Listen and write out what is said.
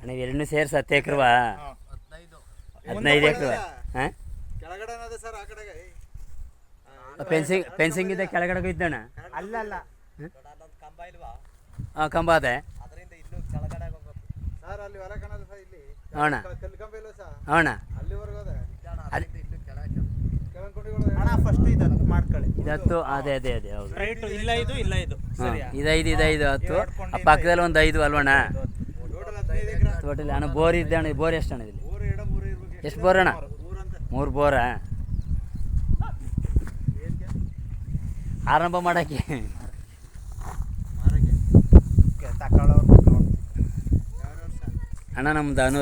ಅಣ್ಣ ಎರಡನ್ನೂ ಸೇರಿಸಿ 10 ಎಕರೆವಾ? 15 ಎಕರೆ. ಹಾಂ, ಫೆನ್ಸಿಂಗ್ ಇದೆ ಕೆಳಗಡೆ ಇದ್ದಣ್ಣ. ಅಲ್ಲ ಹಾಂ, ಕಂಬ ಅದೇ ಅಣ್ಣ. ಅಣ್ಣ ಫಸ್ಟ್ ಇದತ್ತು ಮಾಡ್ಕೊಳ್ಳಿ. ಇದತ್ತು ಅದೇ ಅದೇ ಅದೇ ಹೌದು. ರೈಟು ಇಲ್ಲ ಇದು ಇಲ್ಲ ಇದು. ಹಾಂ, ಇದು 10. ಆ ಪಕ್ಕದಲ್ಲಿ ಒಂದು 5 ಅಲ್ವಣ್ಣ ಟೋಟಲಿ? ಅಣ್ಣ ಬೋರ್ ಇದ್ದೆ ಅಣ್ಣ. ಬೋರ್ ಎಷ್ಟು ಅಣ್ಣ ಇಲ್ಲಿ? ಎಷ್ಟು ಬೋರ್ ಅಣ್ಣ? 3 ಬೋರಾ? ಆರಂಭ ಮಾಡೋಕ್ಕೆ ತಗೊಳ್ಳೋರು ಅಣ್ಣ ನಮ್ದು 100.